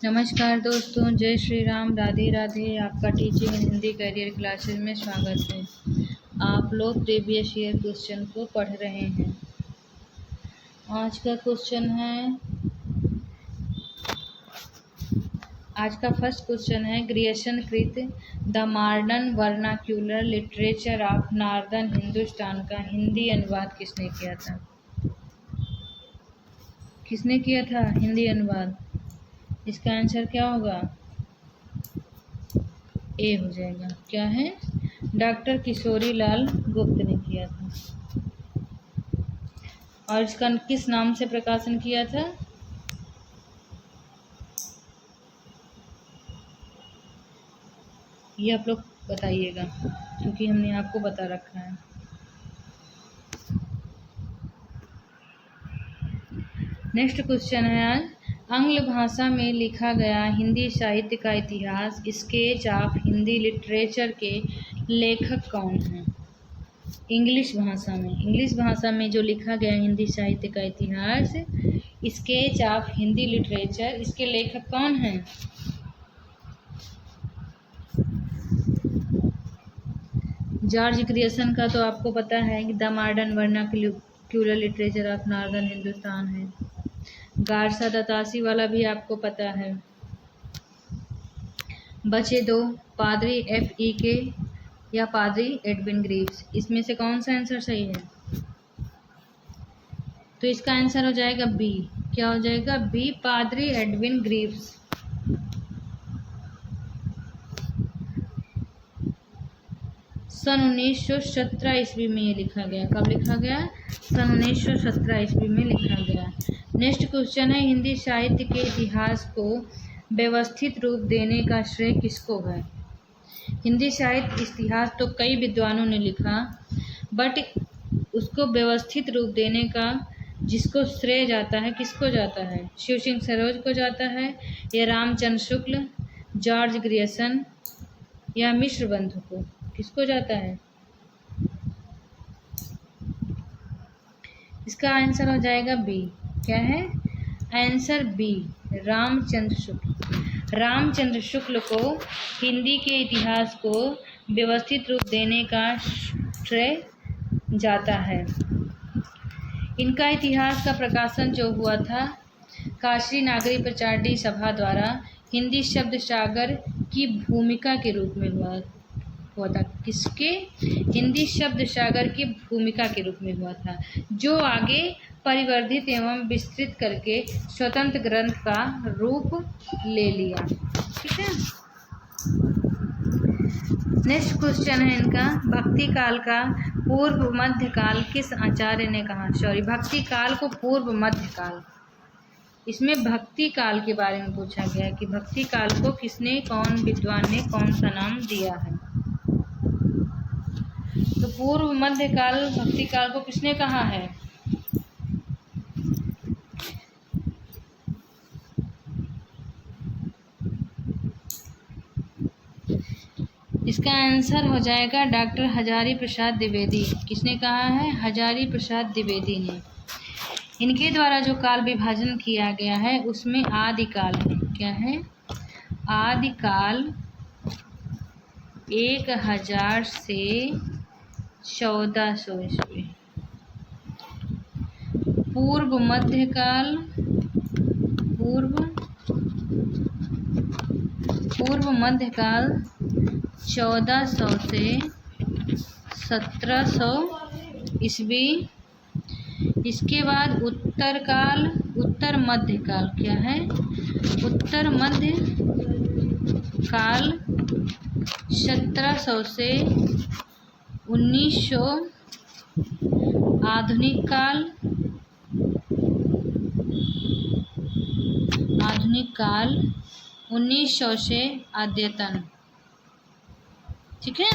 नमस्कार दोस्तों, जय श्री राम, राधे राधे। आपका टीचिंग हिंदी करियर क्लासेस में स्वागत है। आप लोग प्रीवियस ईयर क्वेश्चन को पढ़ रहे हैं। आज का फर्स्ट क्वेश्चन है ग्रियर्सन कृत the modern vernacular literature of northern Hindustan का हिंदी अनुवाद किसने किया था? किसने किया था हिंदी अनुवाद? इसका आंसर क्या होगा? ए हो जाएगा। क्या है? डॉक्टर किशोरी लाल गुप्त ने किया था। और इसका किस नाम से प्रकाशन किया था? ये आप लोग बताइएगा, क्योंकि हमने आपको बता रखा है। नेक्स्ट क्वेश्चन है आज आंग्ल भाषा में लिखा गया हिंदी साहित्य का इतिहास स्केच ऑफ हिंदी लिटरेचर के लेखक कौन हैं? इंग्लिश भाषा में जो लिखा गया हिंदी साहित्य का इतिहास स्केच ऑफ हिंदी लिटरेचर, इसके लेखक कौन हैं? जॉर्ज ग्रियर्सन का तो आपको पता है कि the modern vernacular literature of northern Hindustan है। गारसा दतासी वाला भी आपको पता है। बचे दो, पादरी F.E.K. या पादरी एडविन ग्रीव्स। इसमें से कौन सा आंसर सही है? तो इसका आंसर हो जाएगा बी। क्या हो जाएगा? बी, पादरी एडविन ग्रीव्स। सन 1917 ईस्वी में ये लिखा गया। कब लिखा गया? सन 1917 ईस्वी में लिखा गया। नेक्स्ट क्वेश्चन है हिंदी साहित्य के इतिहास को व्यवस्थित रूप देने का श्रेय किसको है? हिंदी साहित्य इतिहास तो कई विद्वानों ने लिखा, बट उसको व्यवस्थित रूप देने का जिसको श्रेय जाता है, किसको जाता है? शिव सिंह सरोज को जाता है, या रामचंद्र शुक्ल, जॉर्ज ग्रियर्सन, या मिश्र बंधु को? किसको जाता है? इसका आंसर हो जाएगा बी। क्या है आंसर? बी, रामचंद्र शुक्ल। रामचंद्र शुक्ल को हिंदी के इतिहास को व्यवस्थित रूप देने का श्रेय जाता है। इनका इतिहास का प्रकाशन जो हुआ था काशी नागरी प्रचारणी सभा द्वारा हिंदी शब्द सागर की भूमिका के रूप में हुआ था। किसके? हिंदी शब्द सागर की भूमिका के रूप में हुआ था, जो आगे परिवर्धित एवं विस्तृत करके स्वतंत्र ग्रंथ का रूप ले लिया। ठीक है। नेक्स्ट क्वेश्चन है इनका भक्ति काल का पूर्व मध्य काल किस आचार्य ने कहा? भक्ति काल को पूर्व मध्य काल, इसमें भक्ति काल के बारे में पूछा गया कि भक्ति काल को किसने, कौन विद्वान ने कौन सा नाम दिया है? तो पूर्व मध्य काल भक्ति काल को किसने कहा है? इसका आंसर हो जाएगा डॉक्टर हजारी प्रसाद द्विवेदी। किसने कहा है? हजारी प्रसाद द्विवेदी ने। इनके द्वारा जो काल विभाजन किया गया है उसमें आदिकाल है। क्या है? आदिकाल 1000 से 1400 ईस्वी। पूर्व मध्यकाल 1400 से 1700 ईस्वी। इसके बाद उत्तर मध्यकाल। क्या है? उत्तर मध्य काल 1700 से 1900। आधुनिक काल 1900 से अद्यतन। ठीक है।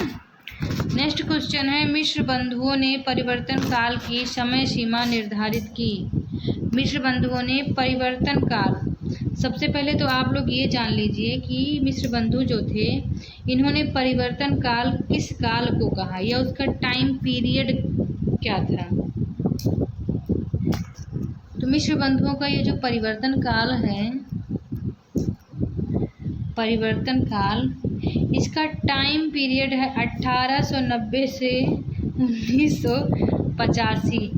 नेक्स्ट क्वेश्चन है मिश्र बंधुओं ने परिवर्तन काल की समय सीमा निर्धारित की। मिश्र बंधुओं ने परिवर्तन काल, सबसे पहले तो आप लोग ये जान लीजिए कि मिश्र बंधु जो थे इन्होंने परिवर्तन काल किस काल को कहा या उसका टाइम पीरियड क्या था? तो मिश्र बंधुओं का ये जो परिवर्तन काल है परिवर्तन काल, इसका टाइम पीरियड है 1890 से 1985।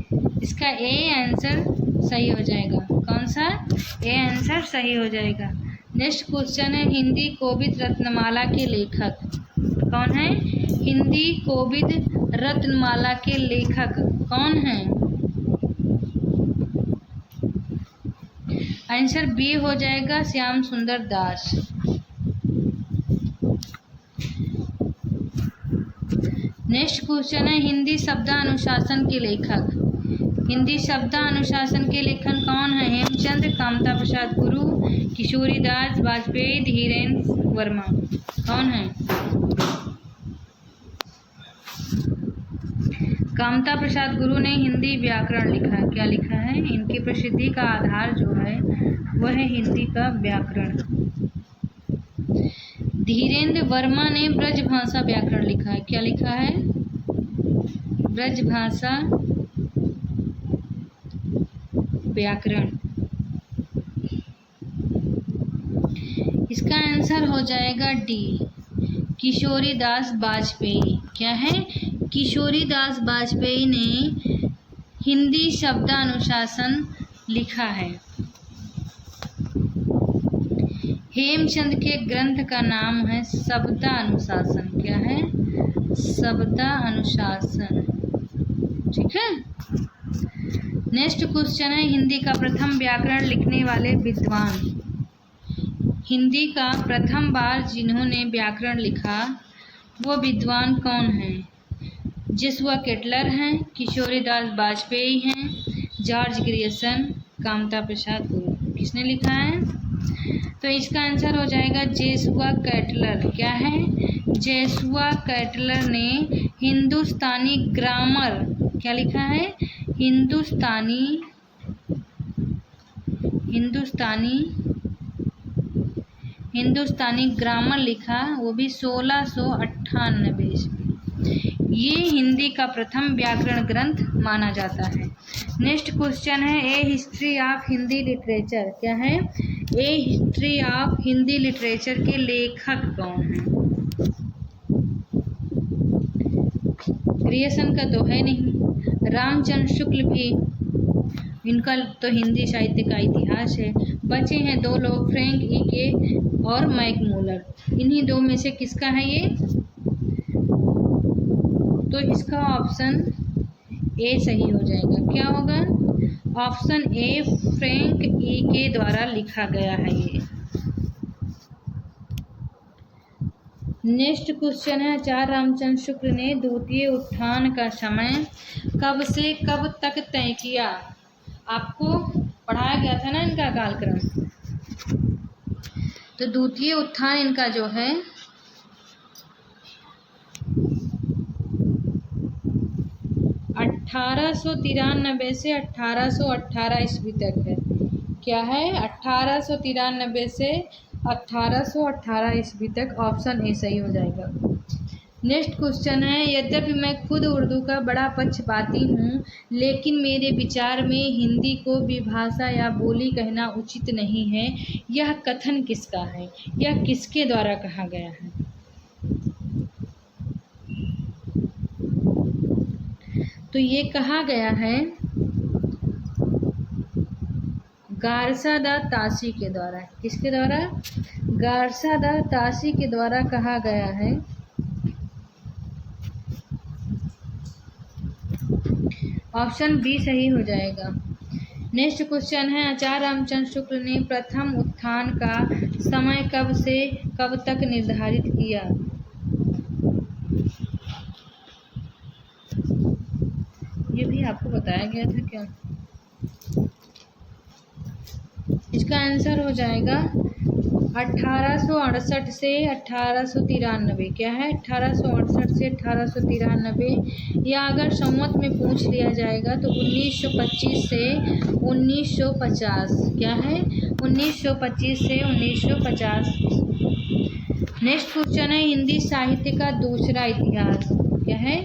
इसका ए आंसर सही हो जाएगा। कौन सा? ए आंसर सही हो जाएगा। नेक्स्ट क्वेश्चन है हिंदी कोविद रत्नमाला के लेखक कौन है? हिंदी कोविद रत्नमाला के लेखक कौन है? आंसर बी हो जाएगा श्याम सुंदर दास। नेक्स्ट क्वेश्चन है हिंदी शब्दानुशासन के लेखक। हिंदी शब्दानुशासन के लेखन कौन है? हेमचंद, कामता प्रसाद गुरु, किशोरीदास वाजपेयी, धीरेन्द्र वर्मा। कौन है? कामता प्रसाद गुरु ने हिंदी व्याकरण लिखा। क्या लिखा है? इनकी प्रसिद्धि का आधार जो है वह है हिंदी का व्याकरण। धीरेन्द्र वर्मा ने ब्रजभाषा व्याकरण लिखा है। क्या लिखा है? ब्रजभाषा व्याकरण। इसका आंसर हो जाएगा डी, किशोरीदास वाजपेयी। क्या है? किशोरीदास वाजपेयी ने हिंदी शब्दानुशासन लिखा है। हेमचंद के ग्रंथ का नाम है शब्दानुशासन। क्या है? शब्दानुशासन। ठीक है। नेक्स्ट क्वेश्चन है हिंदी का प्रथम व्याकरण लिखने वाले विद्वान। हिंदी का प्रथम बार जिन्होंने व्याकरण लिखा वो विद्वान कौन है? जसुआ केटलर हैं, किशोरीदास वाजपेयी हैं, जॉर्ज ग्रियर्सन, कामता प्रसाद गुरु। किसने लिखा है? तो इसका आंसर हो जाएगा जसुआ केटलर। क्या है? जसुआ केटलर ने हिंदुस्तानी ग्रामर, क्या लिखा है? हिंदुस्तानी ग्रामर लिखा, वो भी 1698 ईस्वी। ये हिंदी का प्रथम व्याकरण ग्रंथ माना जाता है। नेक्स्ट क्वेश्चन है ए हिस्ट्री ऑफ हिंदी लिटरेचर। क्या है? ए हिस्ट्री ऑफ हिंदी लिटरेचर के लेखक कौन हैं? ग्रियर्सन का तो है नहीं। रामचंद्र शुक्ल भी, इनका तो हिंदी साहित्य का इतिहास है। बचे हैं दो लोग, फ्रैंक ई के और मैक मूलर। इन्हीं दो में से किसका है ये? तो इसका ऑप्शन ए सही हो जाएगा। क्या होगा? ऑप्शन ए, फ्रैंक ई के द्वारा लिखा गया है ये। नेक्स्ट क्वेश्चन है आचार्य रामचंद्र शुक्ल ने द्वितीय उत्थान का समय कब से कब तक तय किया? आपको पढ़ाया गया था ना इनका कालक्रम। तो द्वितीय उत्थान इनका जो है 1893 से 1818 ईस्वी तक है। क्या है? 1893 से 1818 ईस्वी तक। ऑप्शन ए सही हो जाएगा। नेक्स्ट क्वेश्चन है यद्यपि मैं खुद उर्दू का बड़ा पक्षपाती हूँ, लेकिन मेरे विचार में हिंदी को विभाषा या बोली कहना उचित नहीं है। यह कथन किसका है? यह किसके द्वारा कहा गया है? तो ये कहा गया है गारसादा तासी के द्वारा। किसके द्वारा? गारसादा तासी के द्वारा कहा गया है। ऑप्शन बी सही हो जाएगा। नेक्स्ट क्वेश्चन है आचार्य रामचंद्र शुक्ल ने प्रथम उत्थान का समय कब से कब तक निर्धारित किया? ये भी आपको बताया गया था क्या? इसका आंसर हो जाएगा 1868 से 1893। क्या है? 1868 से 1893। या अगर संवत में पूछ लिया जाएगा तो 1925 से 1950। क्या है? 1925 से 1950। नेक्स्ट क्वेश्चन है हिंदी साहित्य का दूसरा इतिहास। क्या है?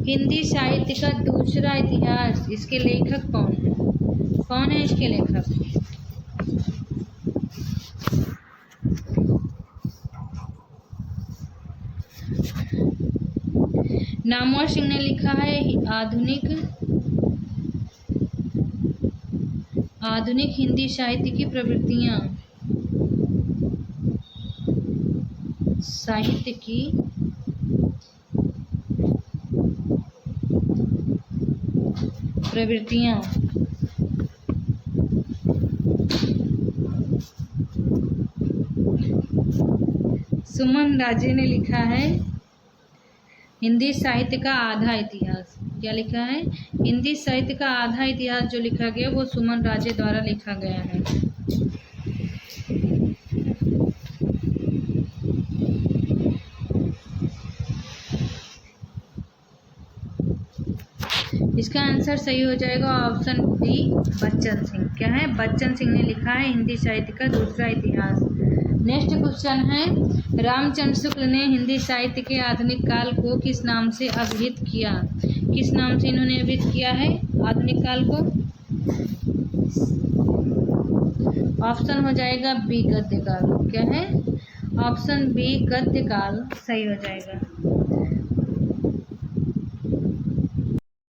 हिंदी साहित्य का दूसरा इतिहास। इसके लेखक कौन है? कौन है इसके लेखक? नामवर सिंह ने लिखा है आधुनिक हिंदी साहित्य की प्रवृत्तियाँ। साहित्य की प्रवृत्तियाँ। सुमन राजे ने लिखा है हिंदी साहित्य का आधा इतिहास। क्या लिखा है? हिंदी साहित्य का आधा इतिहास जो लिखा गया वो सुमन राजे द्वारा लिखा गया है। इसका आंसर सही हो जाएगा ऑप्शन बी, बच्चन सिंह। क्या है? बच्चन सिंह ने लिखा है हिंदी साहित्य का दूसरा इतिहास। नेक्स्ट क्वेश्चन है, रामचंद्र शुक्ल ने हिंदी साहित्य के आधुनिक काल को किस नाम से अभिहित किया? किस नाम से इन्होंने अभिहित किया है आधुनिक काल को? ऑप्शन हो जाएगा बी, गद्य काल। क्या है? ऑप्शन बी, गद्य काल सही हो जाएगा।